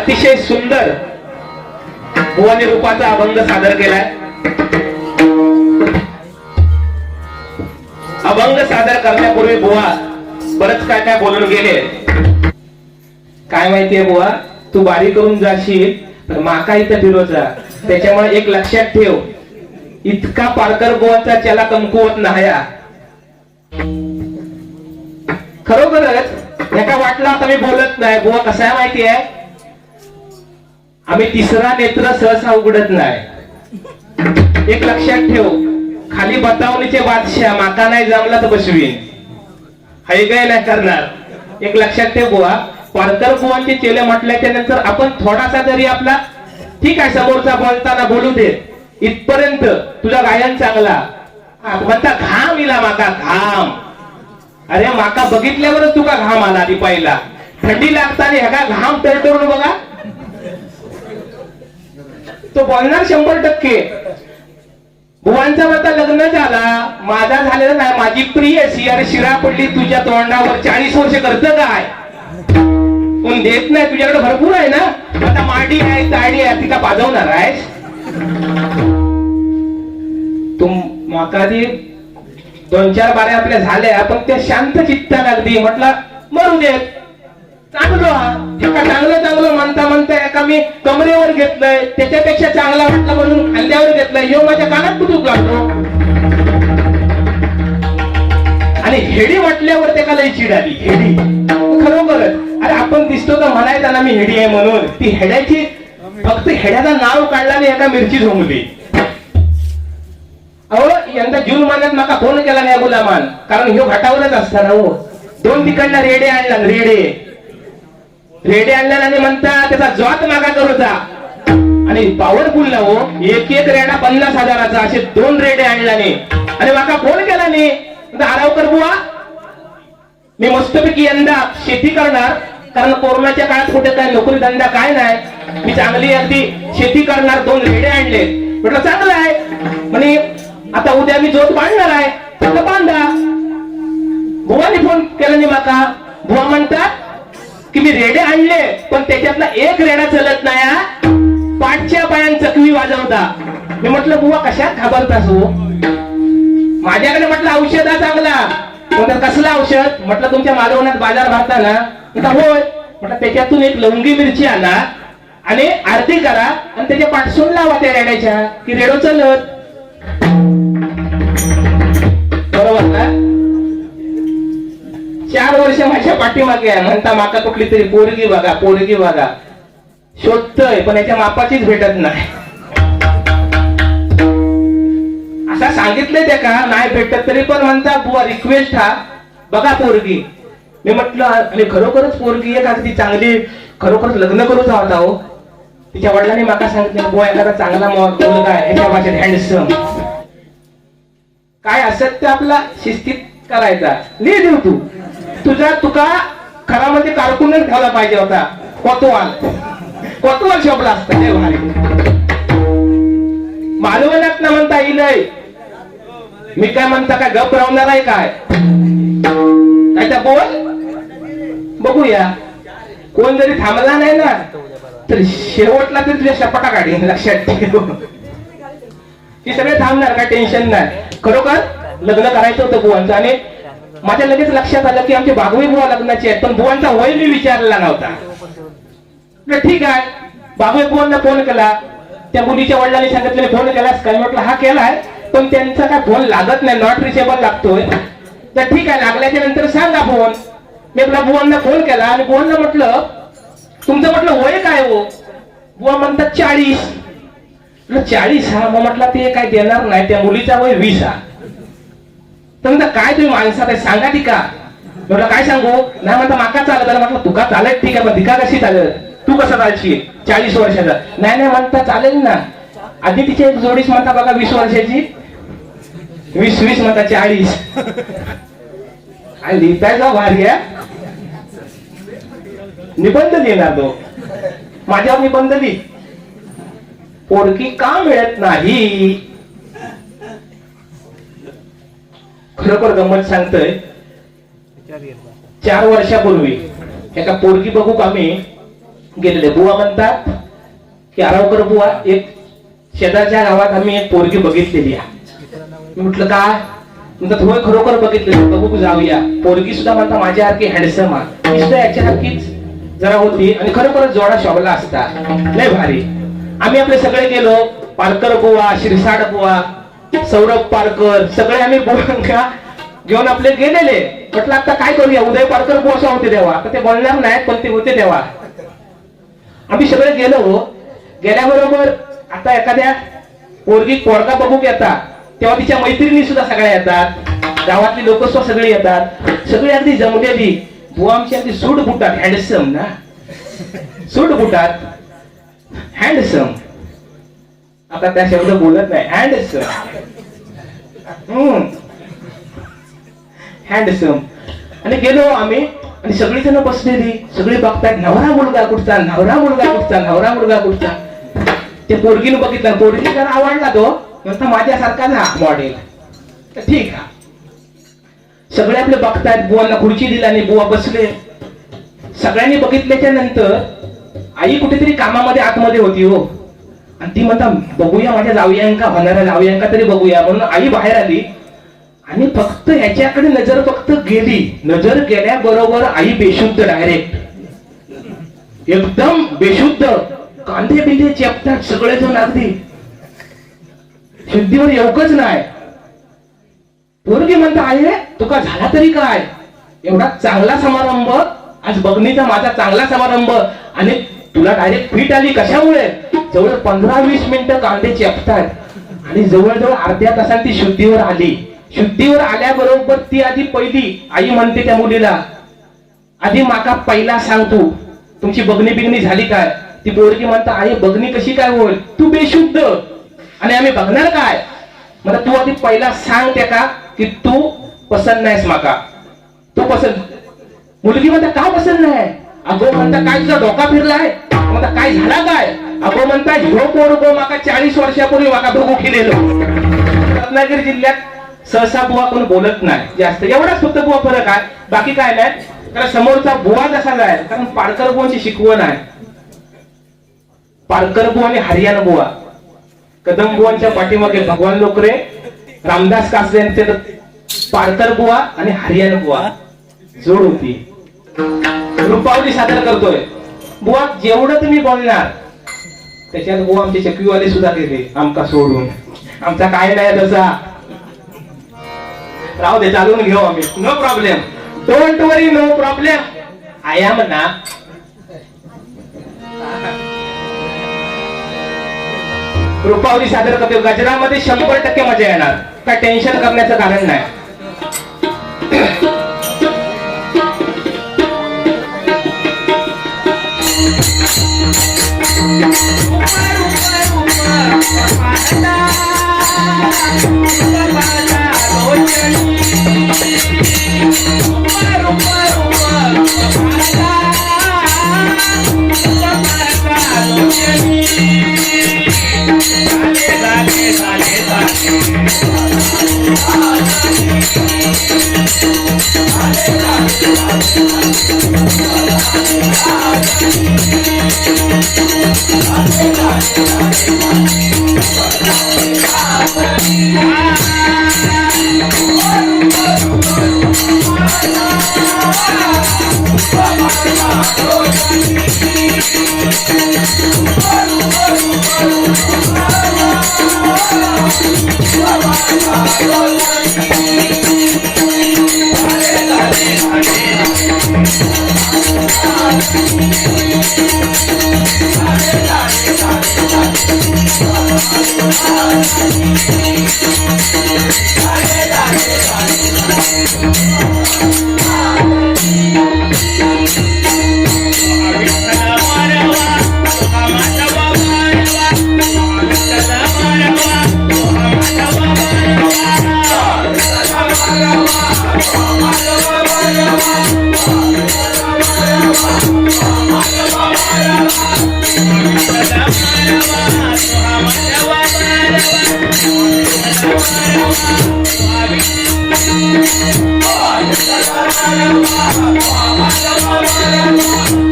अतिशय सुंदर भुवानी रूपाचा अभंग सादर केलाय. अभंग सादर करण्यापूर्वी बुवा बरंच काय काय बोलून गेले. काय माहितीये बुवा, तू बारी करून जाशील तर माका इथं फिरोचा. त्याच्यामुळे एक लक्षात ठेव, इतका पारकर बुवाचा चला कमकुवत नाहया. खरोखरच एका वाटला आता मी बोलत नाही. बुवा कसा आहे माहितीये, आम्ही तिसरा नेत्र सहसा उघडत नाही. एक लक्षात ठेव, खाली बतावणीचे बादशाह माका नाही जमला तर बसवीन, हाय काय नाही करणार. एक लक्षात ठेव बुवा, पारकर बुवांचे चेले म्हटल्याच्या नंतर आपण थोडासा जरी आपला ठीक आहे समोरचा बोलताना बोलू दे इथपर्यंत तुझा गायन चांगला म्हणता घाम इला माका घाम. अरे माका बघितल्यावरच तुका घाम आला आधी पहिला. थंडी लागताना ह्या घाम तरतरून बघा, तो बोलणार 100%. बुवांचा आता लग्न झाला, माझा झालेला नाही. माझी प्रिय अरे शिरा पडली तुझ्या तोंडावर, 40 वर्ष करतं काय कोण देत नाही. तुझ्याकडे भरपूर आहे ना, आता माडी आहे ताडी आहे, ती का पाजवणार आहेस तू. माका 2-4 बारे आपल्या झाल्या, पण त्या शांत चित्ताला अगदी म्हटलं मरू देत. चांगलं एका चांगलं म्हणता म्हणता एका मी कमरेवर घेतलंय, त्याच्यापेक्षा चांगला वाटला म्हणून खांद्यावर घेतलंय. ह्यो माझ्या कानात कुठून लागतो आणि हेडी म्हटल्यावर त्याला लई चिड आली. हेडी खरोखरच. अरे आपण दिसतो तर म्हणायचा ना मी हेडी आहे म्हणून. ती हेड्याची फक्त हेड्याचं नाव काढला आणि एका मिरची झोंबली. अहो यंदा जून महिन्यात माका फोन केला नाही गुलामान, कारण ह्यो घाटावरच असताना हो 2 ठिकाणला रेडे आणला. रेडे आणला आणि म्हणता त्याचा जॉत मागा करूचा आणि पॉवरफुल ना हो, एक रेडा 50,000चा असे 2 रेडे आणल्याने आणि माका फोन केला नाही. आरावकर बुवा मी मस्तपैकी यंदा शेती करणार, कारण कोरोनाच्या काळात कुठे काय नोकरी धंदा काय नाही. मी चांगली अगदी शेती करणार, 2 रेडे आणले. म्हटलं चांगलं आहे म्हणे, आता उद्या मी जोत बांधणार आहे. म्हटलं बांधा. बुवानी फोन केला नाही माका. बुवा म्हणतात की मी रेडे आणले, पण त्याच्यातला एक रेडा चलत नाही, पाठच्या पायां चकवी वाजवता. मी म्हटलं बुवा कशात घाबरतास हो, माझ्याकडे म्हटलं औषध चांगला. कसला औषध म्हटलं, तुमच्या मालवणात बाजार भरता ना. होय म्हटलं, त्याच्यातून एक लवंगी मिरची आणा आणि आरती करा आणि त्याच्या पाठसून लावा त्या रेड्याच्या, की रेडो चलत. बरोबर ना. 4 वर्ष माझ्या पाठीमागे आहे. म्हणता माका कुठली तरी पोरगी बघा शोधतोय, पण याच्या मापाचीच भेटत नाही. असं सांगितलंय त्या का नाही भेटत, तरी पण म्हणता बुवा रिक्वेस्ट हा बघा पोरगी. मी म्हटलं आणि खरोखरच पोरगी एक अगदी चांगली, खरोखरच लग्न करूचा होता हो. तिच्या वडिलांनी माका सांगितलं बुवा एखादा चांगला मुलगा आहे, याच्या भाषेत हँडसम काय असत ते आपला शिस्तीत करायचा. लिहि देऊ तू तुका खरामध्ये कारकूनच ठेवला पाहिजे होता. कोतवाल शोभला असता ते भारी. मालवणात ना म्हणता येईल. मी काय म्हणता काय गप राहणार आहे काय त्या बोल बघूया. कोण जरी थांबला नाही ना तर शेवटला तरी तुझ्या शपटा काढीन, लक्षात ठेव. ती सगळे थांबणार, काय टेन्शन नाही. खरोखर लग्न करायचं होतं बुवांचं आणि माझ्या लगेच लक्षात आलं की आमचे बागवी बुवा लग्नाचे आहेत, पण बुवांचा वय मी विचारलेला नव्हता. ठीक आहे, बागवी बुवांना फोन केला. त्या मुलीच्या वडिलांनी सांगितले फोन केलास काय, म्हटलं हा केलाय, पण त्यांचा काय फोन लागत नाही, नॉट रिचेबल लागतोय. तर ठीक आहे, लागल्याच्या नंतर सांगा फोन. मी आपल्या बुवांना फोन केला आणि बुवांना म्हटलं तुमचं म्हटलं वय काय हो. बुवा म्हणतात 40. 40 हा. मग म्हटलं ते काय देणार नाही, त्या मुलीचा वय 20 हा. तर म्हणता काय तुम्ही माणसात आहे सांगा ती का. म्हटलं काय सांगू नाही. म्हणता माका चालत. म्हटलं तुका चालत ठीक आहे, पण तिका कशी चालत, तू कसं चालशील 40 वर्षाचा. नाही म्हणता चालेल ना. आधी तिची एक जोडीच म्हणता बघा 20 वर्षाची, 20 म्हणता 40. काय लिहिताय जाऊ भारी आहे. निबंध लिहिणार तो माझ्यावर निबंध लिही. पोरगी का मिळत नाही. खरोखर गंमत सांगतोय. 4 वर्षापूर्वी एका पोरगी बघू का मी गेलेले. बुवा म्हणतात की आरावकर बुवा, एक शेजारच्या गावात आम्ही एक पोरगी बघितलेली आहे. मी म्हटलं काय? म्हणतात होय खरोखर बघितलेली, बघू जाऊया. पोरगी सुद्धा म्हणता माझ्यासारखी हँडसम आहे, मी सुद्धा याच्यासारखीच जरा होती आणि खरोखरच जोडा शोभला असता, लय भारी. आम्ही आपले सगळे गेलो, पारकर बुवा, शिरसाड बुवा, सौरभ पारकर, सगळे आम्ही बुवा घेऊन आपले गेलेले. म्हटलं आता काय करूया, उदय पारकर बुवा असं होते तेव्हा, आता ते बोलणार नाहीत पण ते होते तेव्हा. आम्ही सगळे गेलो. गेल्याबरोबर आता एखाद्या पोरगी पोरगा बघू येतात तेव्हा तिच्या मैत्रिणी सुद्धा सगळ्या येतात, गावातली लोक सुद्धा सगळी येतात, सगळी अगदी जमलेली. बुवा आमची अगदी सूट बुटात, हँडसम ना, सूट बुटात हँडसम, आता त्या शब्द बोलत नाही, हँडसम हँडसम. आणि गेलो आम्ही आणि सगळी जण बसलेली, सगळी बघतात नवरा मुलगा कुठचा, नवरा मुलगा कुठचा, नवरा मुलगा कुठचा. ते पोरगीनं बघितलं, पोरगी जरा आवडला तो, म्हणता माझ्यासारखा ना मॉडेल, तर ठीक आहे. सगळे आपले बघतायत. बुवांना खुर्ची दिली आणि बुवा बसले. सगळ्यांनी बघितल्याच्या नंतर आई कुठेतरी कामामध्ये आतमध्ये होती हो, आणि ती म्हणता बघूया माझ्या जाऊयांका, होणाऱ्या जाऊयांका तरी बघूया. म्हणून आई बाहेर आली आणि फक्त याच्याकडे नजर फक्त गेली. नजर गेल्याबरोबर आई बेशुद्ध, डायरेक्ट एकदम बेशुद्ध, कांदे बिंदे चेपतात सगळेजण, अगदी शुद्धीवर येऊकच नाही. पोरगी म्हणता आहे तुका झाला तरी काय, एवढा चांगला समारंभ, आज बघणीचा माझा चांगला समारंभ, आणि तुला डायरेक्ट फिट आली कशामुळे? जवळ 15-20 मिनिटं कांदे चेपतात आणि जवळजवळ अर्ध्या तासात ती शुद्धीवर आली. शुद्धीवर आल्याबरोबर ती आधी पहिली आई म्हणते त्या मुलीला, आधी माका पहिला सांग तू तुमची बघणी बिगणी झाली काय? ती पोरगी म्हणता आई बघणी कशी काय होईल, तू बेशुद्ध आणि आम्ही बघणार काय? मला तू आधी पहिला सांग त्या का की तू पसंत नाहीस माका, तू पसंत. मुलगी म्हणता का पसंत नाही? अगो म्हणता काय तुझा डोका फिरलाय? म्हणता काय झाला काय? अगो म्हणता ह्यो पोरगो माका 40 वर्षापूर्वी माका बघू केलेलो. रत्नागिरी जिल्ह्यात सहसा बुवा कोण बोलत नाही जास्त, एवढाच फक्त बुवा फरक आहे, बाकी काय नाही. कारण समोरचा बुवा जसा जाय, कारण पारकर बुवांची शिकवण आहे. पारकर बुवा आणि हरियाणा बुवा, कदम बुवांच्या पाठीमागे भगवान लोकरे, रामदास कासले यांचे पारकर बुवा आणि हरियाणा बुवा जोड होती. रूपावली सादर करतोय. बुवा जेवढं तुम्ही बोलणार त्याच्यात बुवा आमचे चक्रीवाले सुद्धा गेले आमका सोडून, आमचा काय नाही तसा, राहू दे चालून घेऊ आम्ही, no problem, don't worry, no problem, I am ना. रूपावली सादर करतो. गजरामध्ये 100% मजा येणार, काय टेन्शन करण्याचं कारण नाही.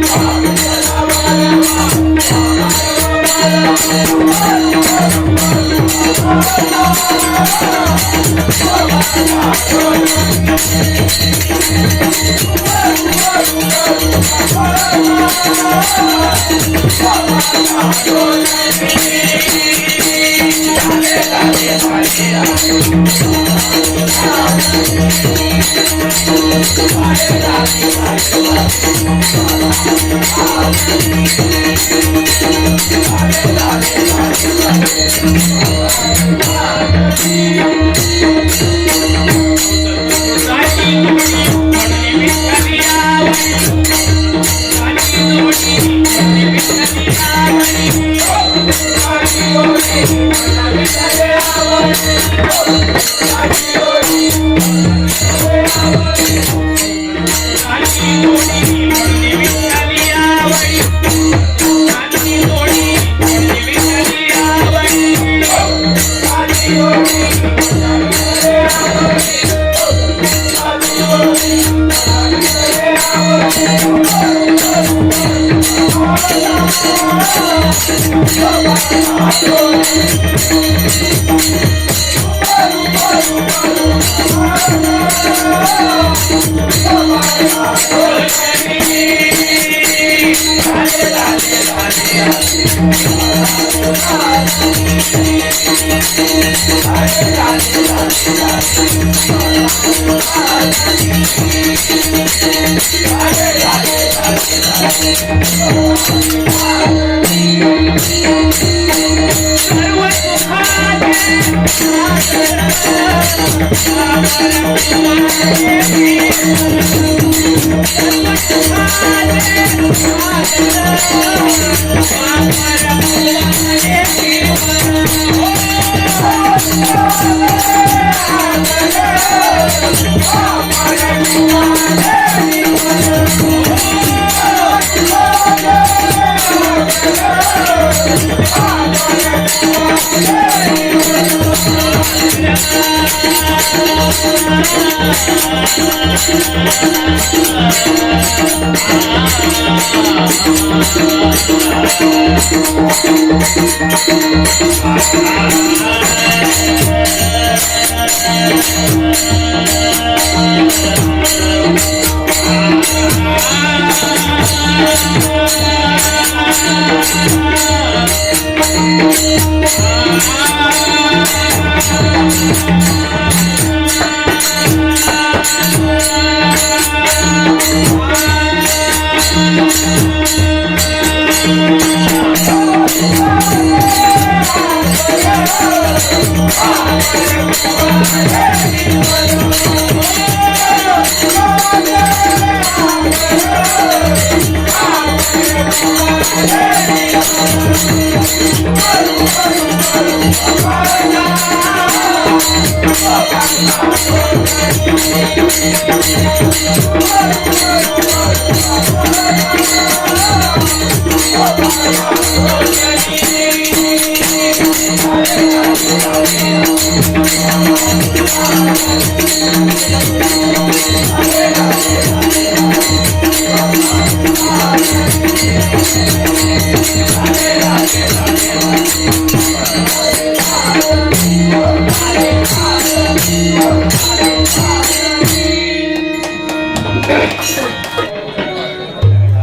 Oh,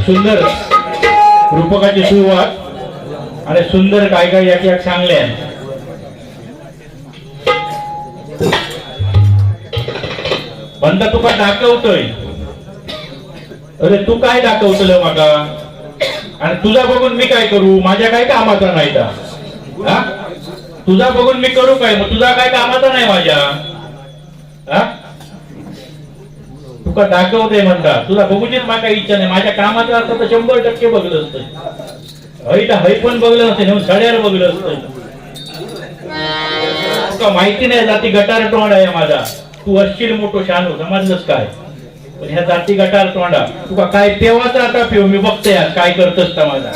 सुंदर रूपकाची सुरुवात आणि सुंदर काय काय याच्या चांगले आहे. बंदा तुका दाखवतोय. अरे तू काय दाखवतलं माका आणि तुझा बघून मी काय करू? माझ्या काय कामाचा नाही का? हा? तुझा बघून मी करू काय? मग तुझा काय कामाचा नाही माझ्या? हा? तुका दाखवते म्हणता तुला बघूचीच माझ्या इच्छा नाही. माझ्या कामाचं असतं तर 100% बघलं असतं. हई तर हई पण बघलं नसतं, नेऊन सड्याला बघलं असतं. तुका माहिती नाही जाती गटार तोंड आहे माझा. तू असशील मोठो शान हो, समजलंस काय? पण ह्या जाती गटार तोंडा तुका काय पेवाचा आता पिऊ मी बघते काय करतस का माझा.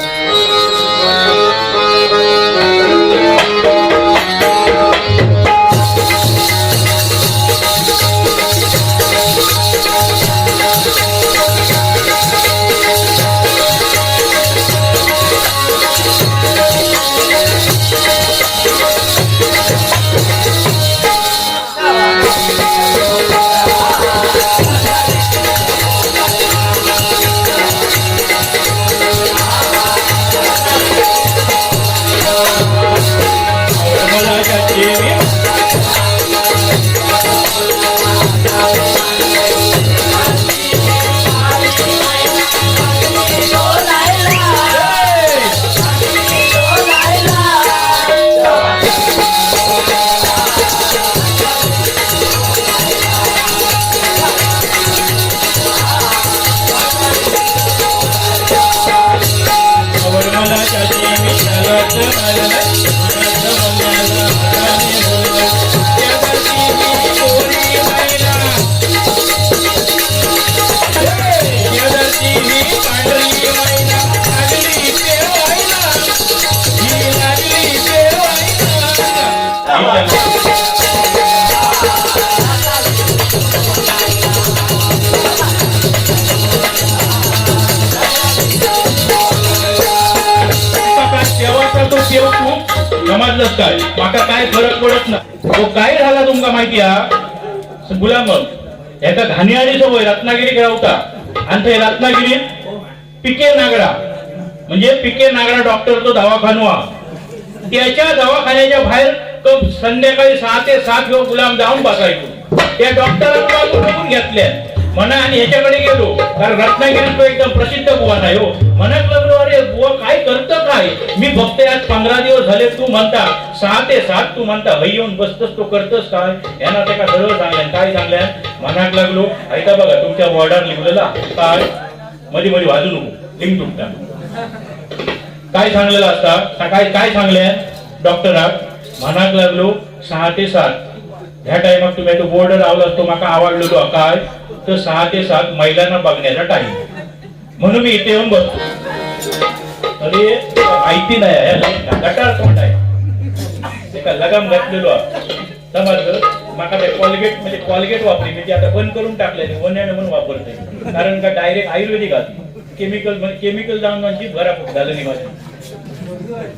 माका काय फरक पडत ना. तो काय झाला तुमका माहिती हा गुलाम एका घाणियाळी सवय रत्नागिरी रावता आणि ते रत्नागिरीत पिके नागरा म्हणजे पिके नागरा डॉक्टरचा दवाखाना त्याच्या दवाखान्याच्या बाहेर तो संध्याकाळी 6 ते 7 गुलाम जाऊन बसायचो. त्या डॉक्टरांना बघून घेतल्या म्हणा आणि ह्याच्याकडे गेलो कारण रत्नागिरीत तो एकदम प्रसिद्ध बुवा नाही हो. म्हणत लागलो अरे बुवा काय करतं काय मी बघते आज 15 दिवस झाले तू म्हणता 6 ते 7 तू म्हणता भाई येऊन बसतस तो करतस काय यांना ते का सर्व सांगल्यान काय सांगल्यान म्हणाक लागलो ऐका बघा तुमच्या वॉर्डार लिहिलेला काय मध्ये मध्ये वाजू नको लिंक तुटता काय सांगलेलं असता काय सांगल्या डॉक्टराक म्हणाक लागलो 6 ते 7 ह्या टाइमाक तुम्ही तो बोर्ड लावला असतो माका आवडलेलो काय तर 6 ते 7 महिलांना बघण्याचा टाइम म्हणून मी इथे येऊन बसतो. अरे माहिती नाही गटार तोंड आहे ते का लगाम घातलेलो समज माका ते कॉलगेट वापरली मी ती आता बंद करून टाकले वन्याने म्हणून वापरते कारण का डायरेक्ट आयुर्वेदिक आधी केमिकल जाऊन माझी घरापूर झालं नाही माझी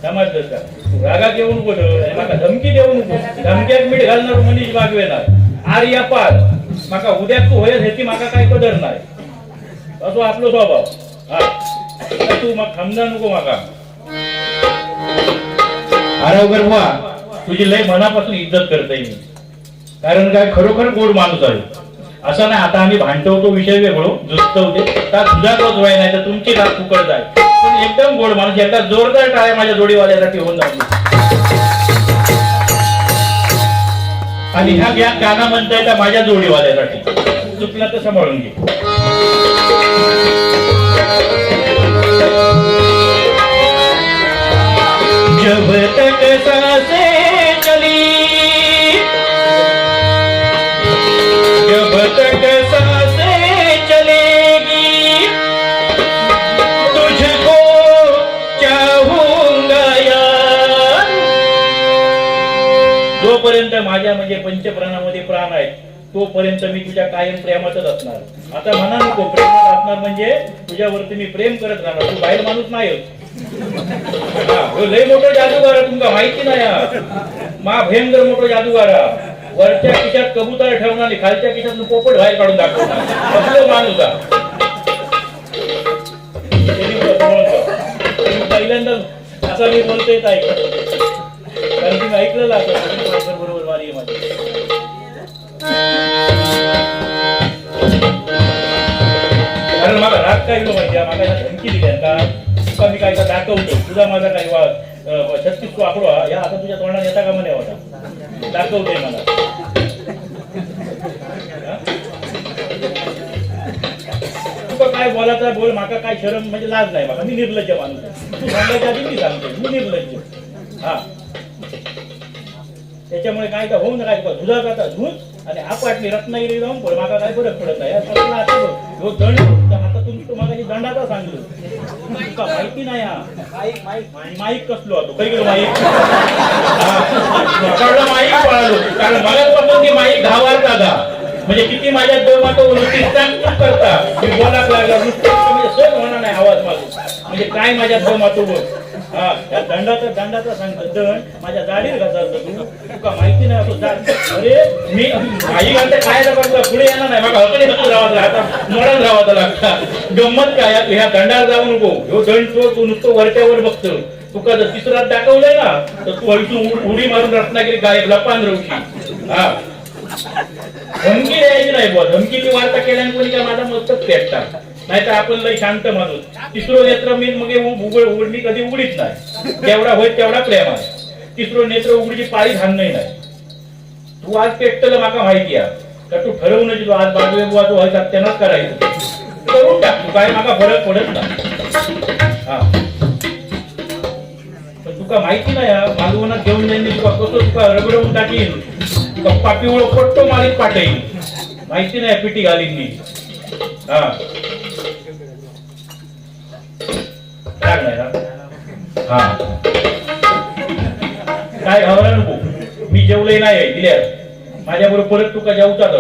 समजलं का. रागात येऊ नको माका धमकी देऊ नको धमक्यात मीठ घालणार मनीष वागवेणार आर्या पार माका उद्या तू होयस ह्याची माका काय कदर नाही असो आपलो स्वभाव. हा तू मग समजा नको माका अरे बुवा तुझी लय मनापासून इज्जत करतोय मी कारण काय खरोखर गोड माणूस आहे असं नाही. आता आम्ही भांडतो तो विषय वेगळो जुस्तवते तर तुझा तोच वय नाही तर तुमची रात फुकट जाय पण एकदम गोड माणूस एकदा जोरदार टाळ्या माझ्या जोडीवाल्यासाठी होऊन जाऊ आणि ह्या गाणं म्हणताय त्या माझ्या जोडीवाल्यासाठी चुकला तर सांभाळून घे. जब तक सांसें चली जब तक सांसें चलेगी तुझको चाहूंगा यार. जोपर्यंत माझ्या म्हणजे पंचप्राणामध्ये प्राण आहेत तोपर्यंत मी तुझ्या कायम प्रेमातच असणार. आता म्हणा नको प्रेमात असणार म्हणजे तुझ्यावरती मी प्रेम करत राहणार तू बाहेर माणूस नाही लय मोठं जादूगार तुमका माहिती नाही मा भयंकर मोठं जादूगार वरच्या खिशात कबूतर ठेवणार आणि खालच्या खिशात पोपट बाहेर काढून दाखवणार असलो माणूस पहिल्यांदा असा मी बोलतोय कारण तुम्ही ऐकलेलं असं बरोबर वारी माझी कारण मला राग काय माहिती मला धमकी दिली का मी काय दाखवतो तुझा माझा काही वाद 36 आकडो या आता तुझ्या तोंडात येता का म्हणे होता दाखवतोय मला तुका काय बोलायचा बोल माका काय शरम म्हणजे लाज नाही माका मी निर्लज्ज माणूस तू सांगायच्या आधी मी सांगतो मी निर्लज्ज. हा त्याच्यामुळे काय का होऊन काय धुजा जाता धूज आणि आपटली रत्नागिरी जाऊन पण माका काय फरक पडत नाही दंड हातातून तुम्हाला दंडाचा सांगलो तुका माहिती नाही माईक कसलो होतो काही गेलो माईक माईक पळालो कारण मला पसंत माईक 10 वार दादा म्हणजे किती माझ्या देवाचं करता मी बोलाक लागला म्हणजे सर होणार नाही आवाज माझा म्हणजे काय माझ्या देवाचं बोल हा त्या दंडाचा सांगतो दंड माझ्या दाढीत घालतो तुका माहिती नाही असं अरे मी माई घालते काय बघला पुढे येणार नाही बघा हकडे राहावं लागता मोडात राहावं लागता गंमत काय ह्या दंडावर जाऊ नको ह्यो दंड तू नुसतं वरच्यावर बघतो तुका जर तिसरात दाखवलंय ना तर तू हळून उडी मारून रत्नागिरी गायब लपान रवशी. हा धमकी द्यायची नाही बुवा धमकीची वार्ता केल्याने कोणी काय माझा मस्तक पेटतात नाही तर आपण लय शांत माणूस. तिसरं नेत्र मी मग उघड मी कधी उघडीच नाही जेवढा होईल तेवढा प्रेम आहे. तिसरं नेत्र उघडीची पाळी घालणं नाही. तू आज पेटलं माका माहिती आहे का तू ठरवून तू आज बाजू बुवा तू व्हायचा त्यांनाच करायचं करून टाक तू काय माका फरक पडत नाही. हा पण तुका माहिती नाही मालवणात घेऊन जाईन तुका कसं तुका रगडवून टाकीन तुका पापीवळ पट्टो मारीत पाठईन माहिती नाही पिटी घालीन मी. हा काय घाबरा नको मी जेवलंय नाही दिल्या माझ्या बरोबर परत तुका जेवतात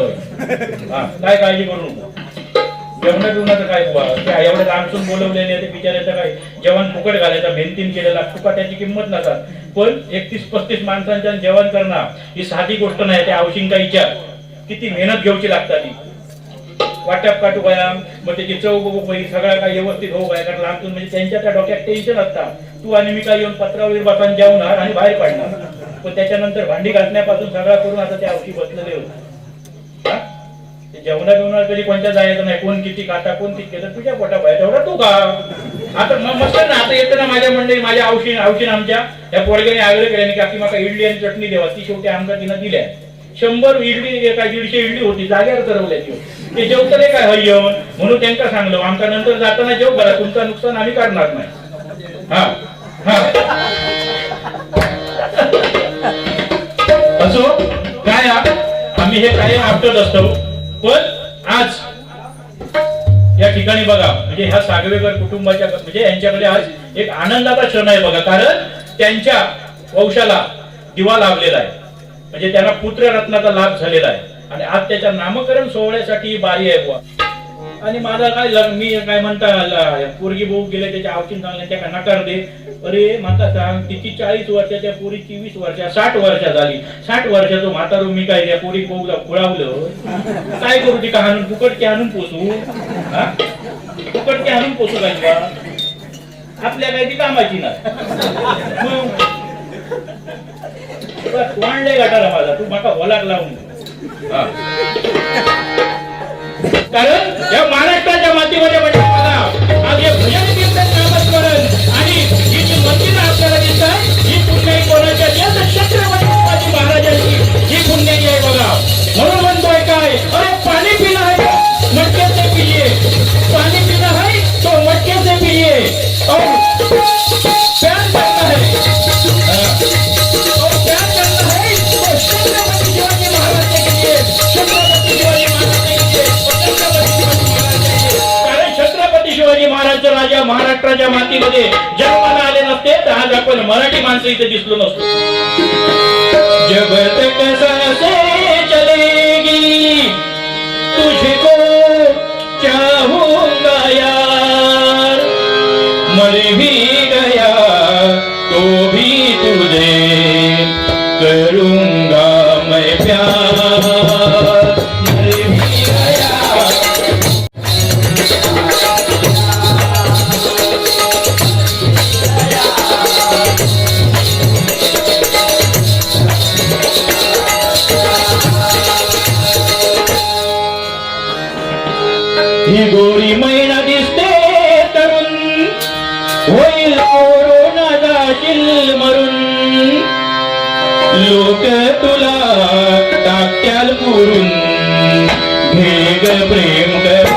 काय काळजी करू नको जेवणाचं काय बुवा, त्या एवढ्या लांबसून बोलवलेले ते बिचाऱ्याचं काय जेवण फुकट घालायचा, भिंतीन केलेला तुका त्याची किंमत नसतात. पण 31-35 माणसांच्या जेवण करणं ही साधी गोष्ट नाही. त्या औशिंकाईच्या किती मेहनत घ्यायची लागतात ती. वाटप काटू गया, मग त्याची चव बघू पाहिजे, सगळं काय व्यवस्थित होऊ गया. कारण लांबून म्हणजे त्यांच्या त्या डोक्यात टेन्शन असतात. तू आणि मी काय येऊन पत्रावर बसून जेवणार आणि बाहेर पडणार. पण त्याच्यानंतर भांडी घासण्यापासून सगळा करून आता त्या औषधी बसलेले होते. जेवणा कधी कोणत्या जायचं नाही. कोण किती खाता, कोण किती घेतं, तुझ्या पोटा बाहेर तेवढा तू का. आता मस्त ना, आता येतं ना माझ्या मंडळी, माझ्या औषधी आमच्या या पोरग्याने आग्रह केल्याने की माका इडली आणि चटणी देवा. ती शेवटी आमच्या तिनं दिल्या. 100 इडली काय 150 इडली होती, जाग्यावर करवल्या ते जेवतले काय हय येऊन. म्हणून त्यांना सांगलो आमचा नंतर जाताना जेव करा, तुमचं नुकसान आम्ही करणार नाही. हा हा असो काय आम्ही हे काय आपटत असतो. पण आज या ठिकाणी बघा, म्हणजे ह्या सागवेकर कुटुंबाच्या म्हणजे यांच्याकडे आज एक आनंदाचा क्षण आहे बघा. कारण त्यांच्या वंशाला दिवा लाभलेला आहे. म्हणजे त्यांना पुत्ररत्नाचा लाभ झालेला आहे आणि आज त्याच्या नामकरण सोहळ्यासाठी बारी आहे बुवा. आणि माझा काय मी काय म्हणता पोरगी भाऊ गेले त्याच्या आवचीन सांगले त्या काय नकार दे. अरे माता सांग, तिची 40 वर्षाच्या पोरीची 20 वर्षा 60 वर्ष झाली. 60 वर्षाचं म्हातारू मी काय त्या पोरी भाऊला खुळावलं काय करू. ती का हाणून फुकटके आणून पोसू, फुकटके आणून पोसू काय आपल्या काय ती कामाची ना. तोंडले गटारा माझा, तू माका बोलाक लावून. कारण या महाराष्ट्राच्या मातीमध्ये म्हणजे मला आज हे भजन कीर्तन नामस्मरण आणि ही जी मंदिर आपल्याला दिसतात ही पुण्याई कोणाच्या छत्रपती शिवाजी महाराजांची ही पुण्याई आहे बघा. म्हणून म्हणतोय काय, अरे पाणी पिणं आहे मटके से पिये, पाणी पिणं है तो मटके से पिये और प्यार करना है, और प्यार करना है तो छत्रपति शिवाजी महाराज के लिए, छत्रपति शिवाजी महाराज के लिए, कारण छत्रपती शिवाजी महाराज राजा महाराष्ट्राच्या मातीमध्ये जन्माला आले नसते तर आज आपण मराठी माणसं इथे दिसलो नसतो. जब तक सांसें चलेगी तुझको चाहूंगा यार, मर भी गया तो भी तुझे करूंगा मैं प्यार, मर भी गया. ही गोरी मैना दिसते तरुण, होईल कोरोना जाशील मरून, लोक तुला टाकत्याल पुरून, भेग प्रेम कर.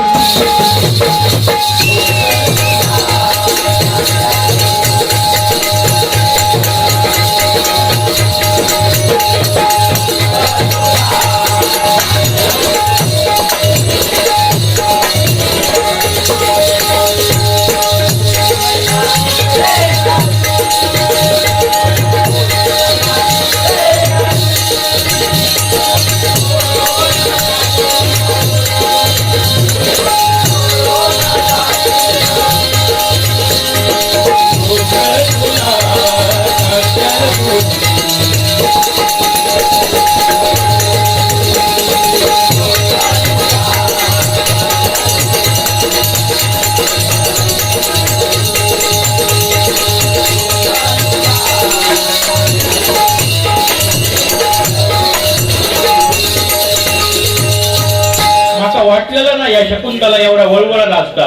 वाटलेलं ना या शकुंतला एवढा वळवळला असता.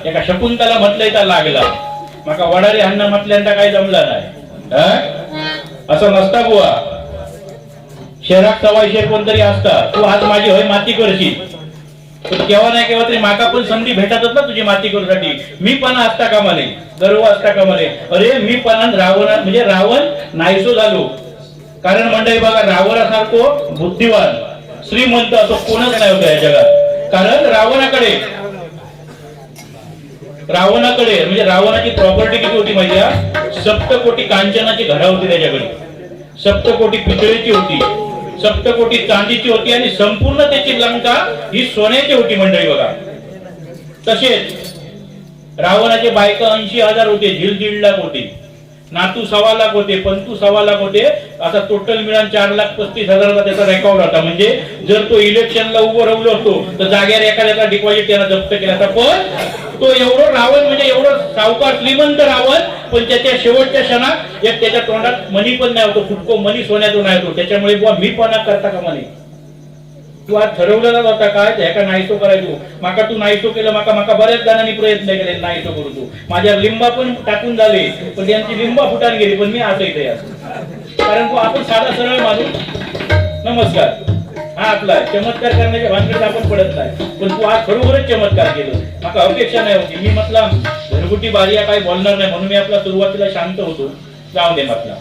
एका शकुंतला म्हटलंय तर लागला, माका वडारी अन्न म्हटल्यानंतर काही जमलं नाही. असं नसता बुवा. शहरात सवाईशेर कोणतरी असता, तू आज माझी होय माती करशील, पण केव्हा नाही केव्हा तरी माका पण संधी भेटतच ना तुझी माती करूसाठी. मी पण असता कामाले, गर्व असता कामाले. अरे मी पण रावण म्हणजे रावण नाहीसो झालो. कारण मंडळी बघा, रावणासारखो बुद्धिवान श्रीमंत असं कोणच नाही होतं या जगात. कारण रावणाकडे म्हणजे रावणाची प्रॉपर्टी किती होती माहिती आहे? 7 कोटी कांचनाची घडा होती त्याच्याकडे, 7 कोटी पितळेची होती सप्तकोटी चांदीची होती आणि संपूर्ण त्याची लंका ही सोन्याची होती मंडळी बघा. तसेच रावणाचे बायका 80,000 होते, झील 1.5 लाख होते, नातू 1.25 लाख होते, पंतू 1.25 लाख होते. आता टोटल मिळून 4,35,000चा त्याचा रेकॉर्ड होता. म्हणजे जर तो इलेक्शनला उभं राहिलो असतो तर जाग्यावर एखाद्याचा डिपॉझिट त्याला जप्त केला असता. पण तो एवढं रावण म्हणजे एवढं सावकार श्रीमंत रावण, पण त्याच्या शेवटच्या क्षणात एक त्याच्या तोंडात मनी पण नाही होतो, फुटको मनी सोन्यातून नाही होतो. त्याच्यामुळे बुवा मी पणा करता का म्हणे, तू आज ठरवलेला होता काय ह्याका नाहीसो करायचो, माका तू नाहीसो केलं, माका बऱ्याच जणांनी प्रयत्न केले नाहीसो करू तू. माझ्या लिंबा पण टाकून झाले, पण त्यांची लिंबा फुटान गेली, पण मी असं इथे कारण आपण साधा सरळ माणूस नमस्कार हा आपला चमत्कार करण्याच्या भानगडीत आपण पडत नाही. पण तू आज खरोखरच चमत्कार केलं, माका अपेक्षा नाही होती. मी म्हटलं घरगुती बारिया काय बोलणार नाही म्हणून मी आपला सुरुवातीला शांत होतो. जाऊ दे म्हटलं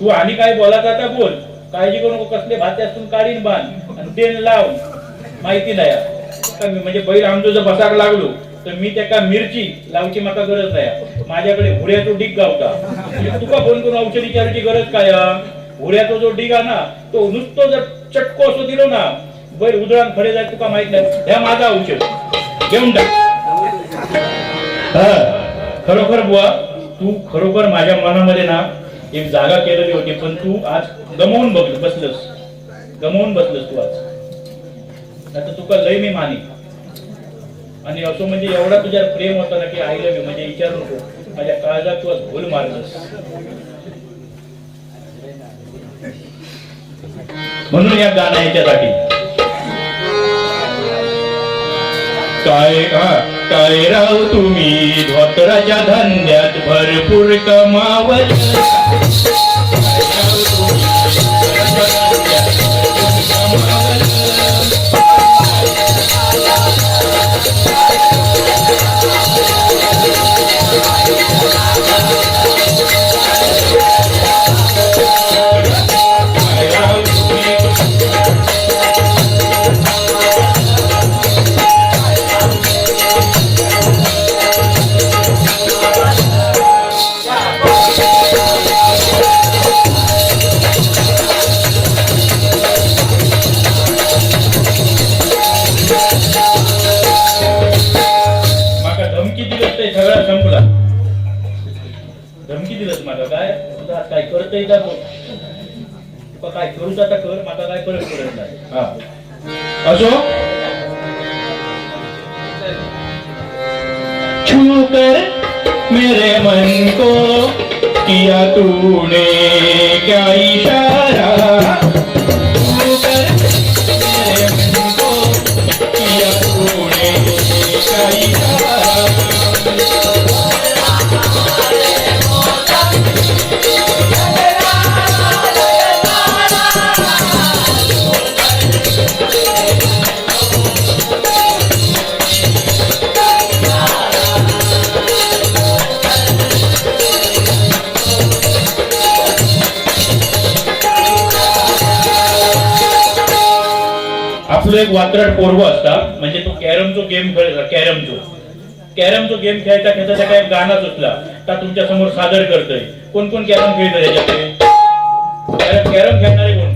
तू आणि काय बोलायचं आता बोल, काळजी करू नको, कसले भाते असून काढीन बांध आणि तेल लाव माहिती नाही. म्हणजे बैल आमचो जर बसाक लागलो तर मी त्याका मिरची लावची माका गरज नाही. माझ्याकडे हुड्याचो डिग गावता, तुका फोन करून औषध विचारायची गरज काय. हुड्याचा जो डिग आहे ना तो नुसतो जर चटको असो दिलो ना बैल उधळान खडे जाय, तुका माहित नाही. ह्या माझा औषध घेऊन टाक. खरोखर बुवा तू खरोखर माझ्या मनामध्ये ना एक जागा केलेली होती, पण तू आज गमावून बसलस तू आज. आता तुका लय मी मानी आणि असं म्हणजे एवढा तुझ्या प्रेम होता ना की आय लव्ह यू म्हणजे विचारू नको, माझ्या काळजात तू आज भूल मारलंस. म्हणून या गाणं याच्यासाठी काय राव तुम्ही धोतराच्या धंद्यात भरपूर कमावल. धमकी दिलंस माका काय तुझा काय करत आहे का तू काय करूच आता कर, माका काय फरक पडत नाही. असो छू कर मेरे मन को किया तूने क्या इशारा, छू कर मेरे मन को किया तूने क्या इशारा. आपलं एक वात्रट पोरवं असता म्हणजे तो कॅरमचो गेम खेळायचा. कॅरमचो गेम खेळता खेळता त्या काय गाणं सुचला तर तुमच्या समोर सादर करतोय. कोण कोण कॅरम खेळतोय त्याच्याकडे, कॅरम खेळणारे कोण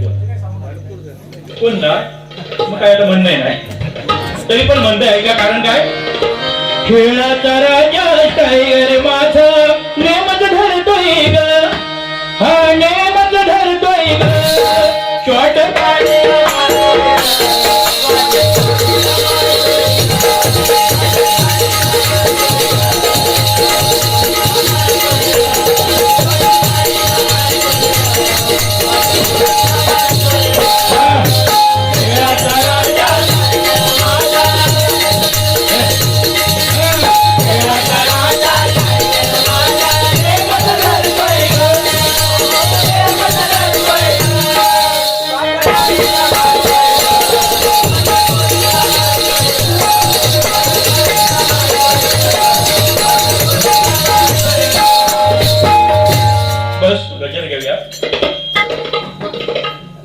कोण ना मग काय आता म्हणणं नाही, तरी पण म्हणताय ऐका. कारण काय खेळाचा राजा टायगर माझा नेमच धरतोय ग, हा नेमच धरतोय ग, शॉट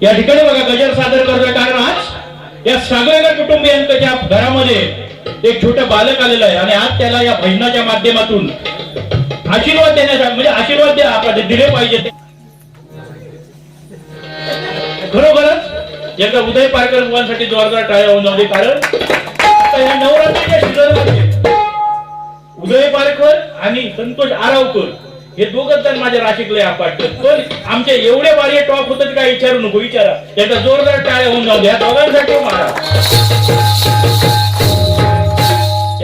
या ठिकाणी बघा गजर सादर करतोय. कारण आज या सगळ्या कुटुंबियांच्या घरामध्ये एक छोटं बालक आलेलं आहे आणि आज त्याला या भजनाच्या माध्यमातून आशीर्वाद देण्यासाठी म्हणजे आशीर्वाद दिले पाहिजे. खरोखरच एकदा उदय पारकर मुलांसाठी जोरदार टाळ्या होऊन जाऊ दे. कारण आता या नवरात्रीच्या सीझनमध्ये उदय पारकर आणि संतोष आरावकर हे दोघच जण माझ्या राशीतले अपार्ट. पण आमचे एवढे वारी टॉप होतात काय विचारू नको. विचारा एकदा जोरदार टाळ्या होऊन जाऊ द्या दोघांसाठी मारा.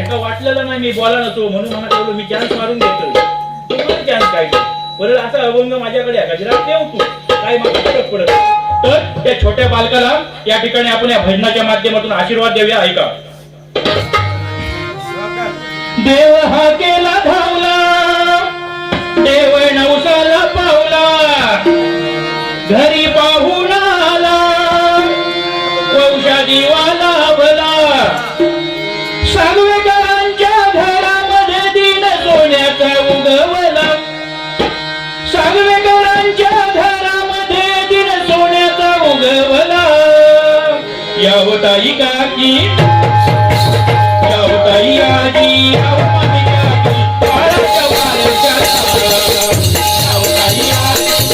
एका वाटलेलं नाही मी बोला नसतो म्हणून मला कळलं मी चान्स मारून घेतोय. तुम्हाला चान्स काय बरं असा अभंग माझ्याकडे आहे गजरात देऊ तू काय मला फरक पडत. तर त्या छोट्या बालकाला या ठिकाणी आपण या भजनाच्या माध्यमातून आशीर्वाद देऊया. ऐका. देव हा केला धावला देव नवसाला पावला घरी पाहून आला वंशा दिवा लाभला सागवेकरांच्या घरामध्ये दिन सोन्याचा उगवला सागवेकरांच्या घरामध्ये दिन सोन्याचा उगवला यावताई काकी यावताई आजी यावताई काकी बाळाच्या बाळाच्या यावताई आजी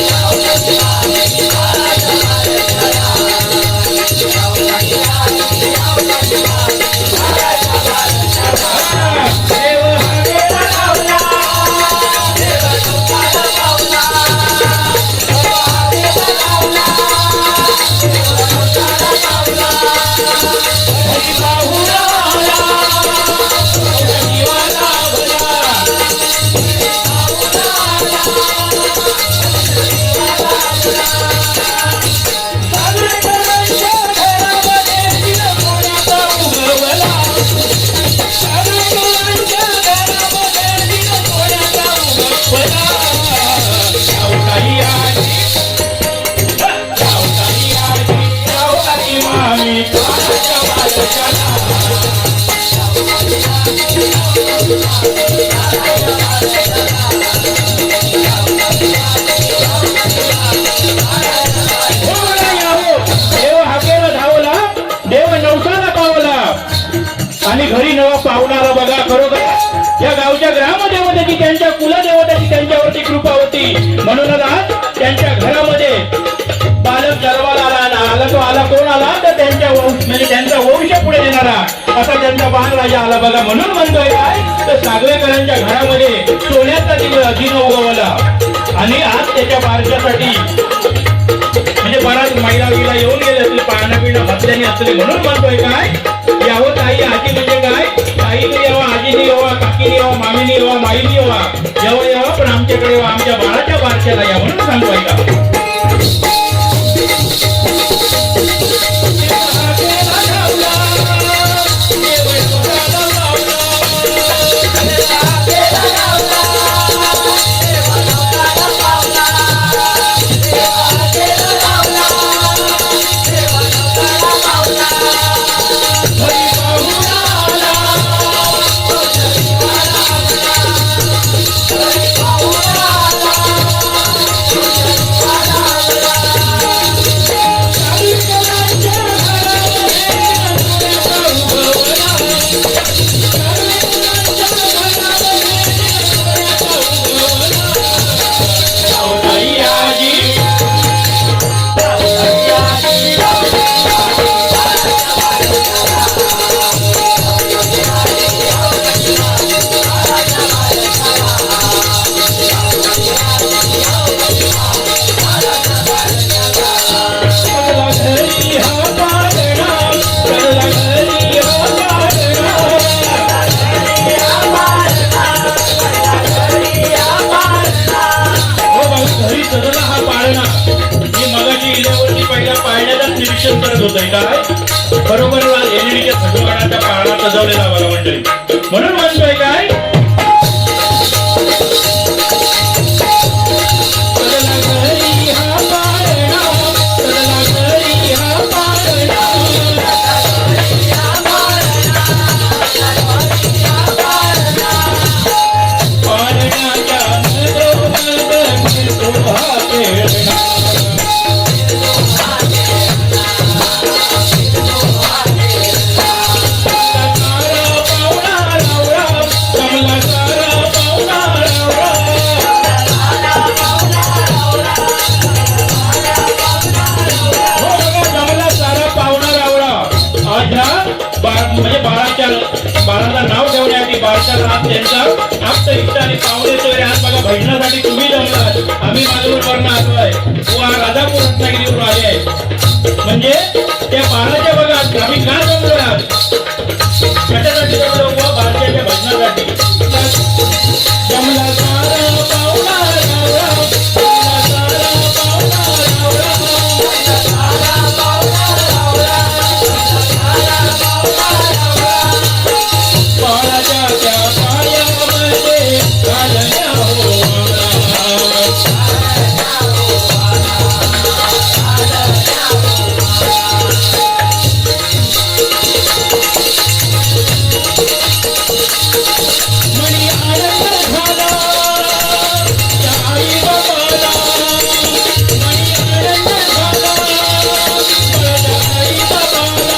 आणि घरी नवा पाहुणारा बघा. खरोखर या गावच्या ग्रामदेवतेची त्यांच्या कुलदेवतेची त्यांच्यावरती कृपा होती. म्हणूनच आज त्यांच्या घरामध्ये बालक जन्माला आला तो आला कोण आला तर त्यांच्या वंश म्हणजे त्यांचा वंश पुढे येणारा असा त्यांचा बाल राजा आला बघा. म्हणून म्हणतोय काय तर सागवेकरांच्या घरामध्ये सोन्याचा दिन उगवला आणि आज त्याच्या बारशासाठी म्हणजे बराच महिला विला येऊन गेले असतील पाळणा पिणं घातल्याने असले. म्हणून म्हणतोय काय यावं ताई आजी म्हणजे काय ताईने यावं आजीने यावं काकीने यावं मामीने यावं माईने यावं यावं पण आमच्याकडे यावं आमच्या बाळाच्या बारशाला या म्हणून सांगतोय का. निरीक्षण करत होत काय बरोबर एलईडीच्या सजवाडाच्या पाळणा सजवलेला बघा मंडळी. म्हणून म्हणतोय काय म्हणजे बाळाला नाव ठेवण्यासाठी बाळाच्या आज त्यांचा आप्त इष्ट आणि पाहुणे सोयरे आज बघा भजनासाठी तुम्ही जमलात, आम्ही माधववरनं आलोय, व राजापूर रत्नागिरीवरून आले आहे. म्हणजे त्या बाळाच्या बघा आम्ही का जमलो आज, कशासाठी जमलो व बाळाच्या भजनासाठी. जमला सारा पाहुणा रावरा, जमला सारा पाहुणा बाळाच्या त्या पायामध्ये घालण्या हो मणी आनंद झाला त्या आई बाबाला, मणी आनंद झाला माझ्या आई बाबाला.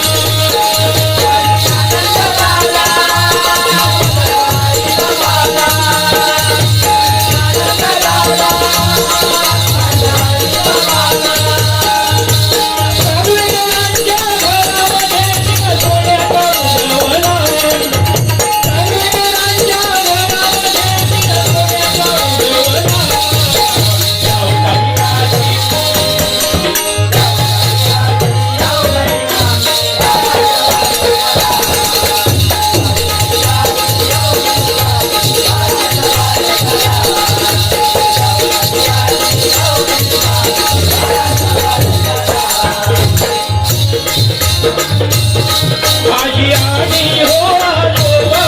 आजी आजी हो आजोबा,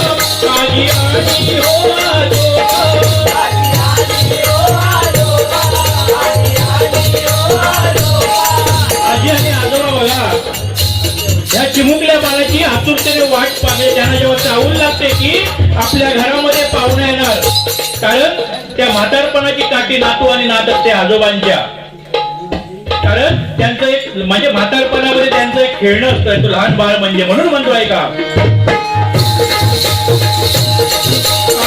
आजी आजी हो आजोबा, आजी आणि आजोबा बघा या चिमुकल्या बाळाची आतुरतेने वाट पाहते. त्यांना जेव्हा चावून लागते की आपल्या घरामध्ये पाहुणे येणार, कारण त्या म्हातारपणाची काठी नातू आणि नातक ते आजोबांच्या, कारण त्यांचं एक म्हणजे म्हातारपणामध्ये त्यांचं एक खेळणं असतं, तो लहान बाळ म्हणजे, म्हणून म्हणतो आहे का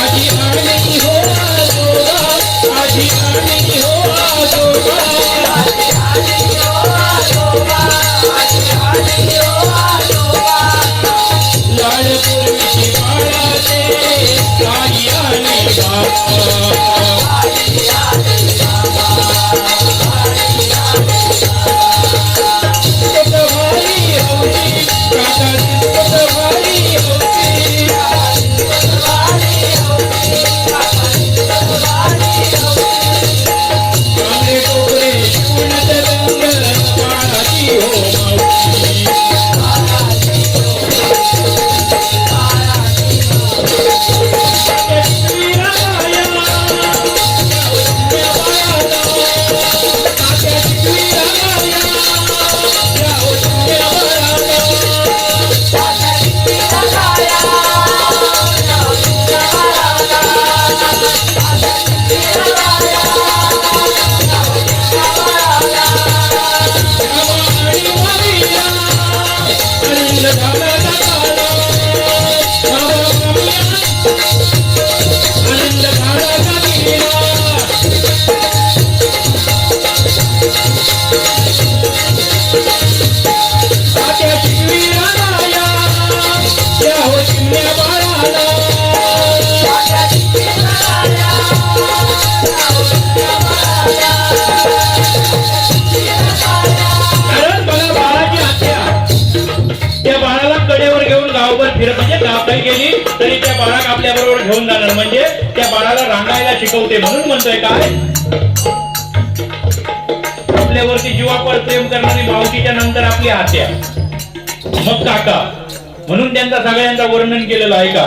आजी आणि हो आजोबा, आजी आणि हो आजोबा, लाडपूर्वीची बाळाचे आई आणि बाबा. फिरत म्हणजे गावठाई गेली तरी त्या बाळाला आपल्या बरोबर घेऊन जाणार, म्हणजे त्या बाळाला रांगायला शिकवते. म्हणून म्हणतोय काय आपल्यावरती जीवापाड प्रेम करणारी मावशीच्या नंतर आपली आत्या, मग काका, म्हणून त्यांचा सगळ्यांचा वर्णन केलेलं आहे का.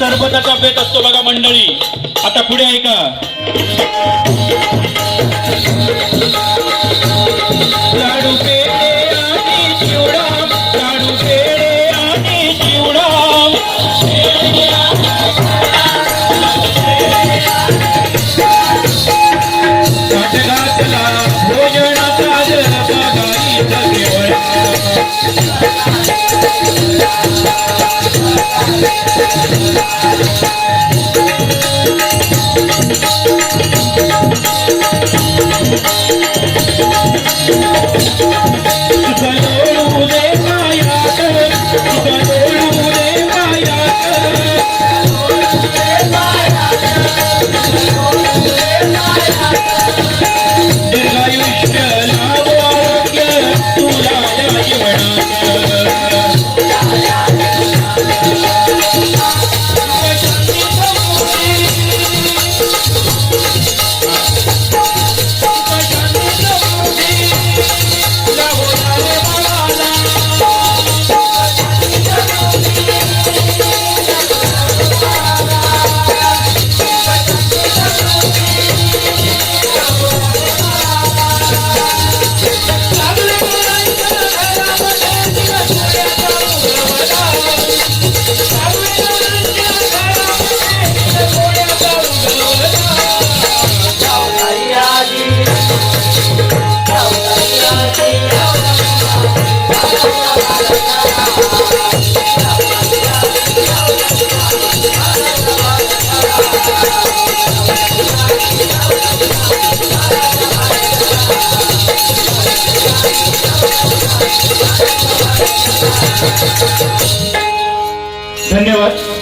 सरबताचा बेत असतो बघा मंडळी. आता पुढे ऐका. लाडू पेढे आणि चिवडा, लाडू पेढे आणि चिवडा, घाट घातला भोजनाचा बघाईचा केवळ. लोळू दे पायात, लोळू दे पायात, दीर्घायुष्य लाभो आरोग्य तुला या जीवनात. धन्यवाद.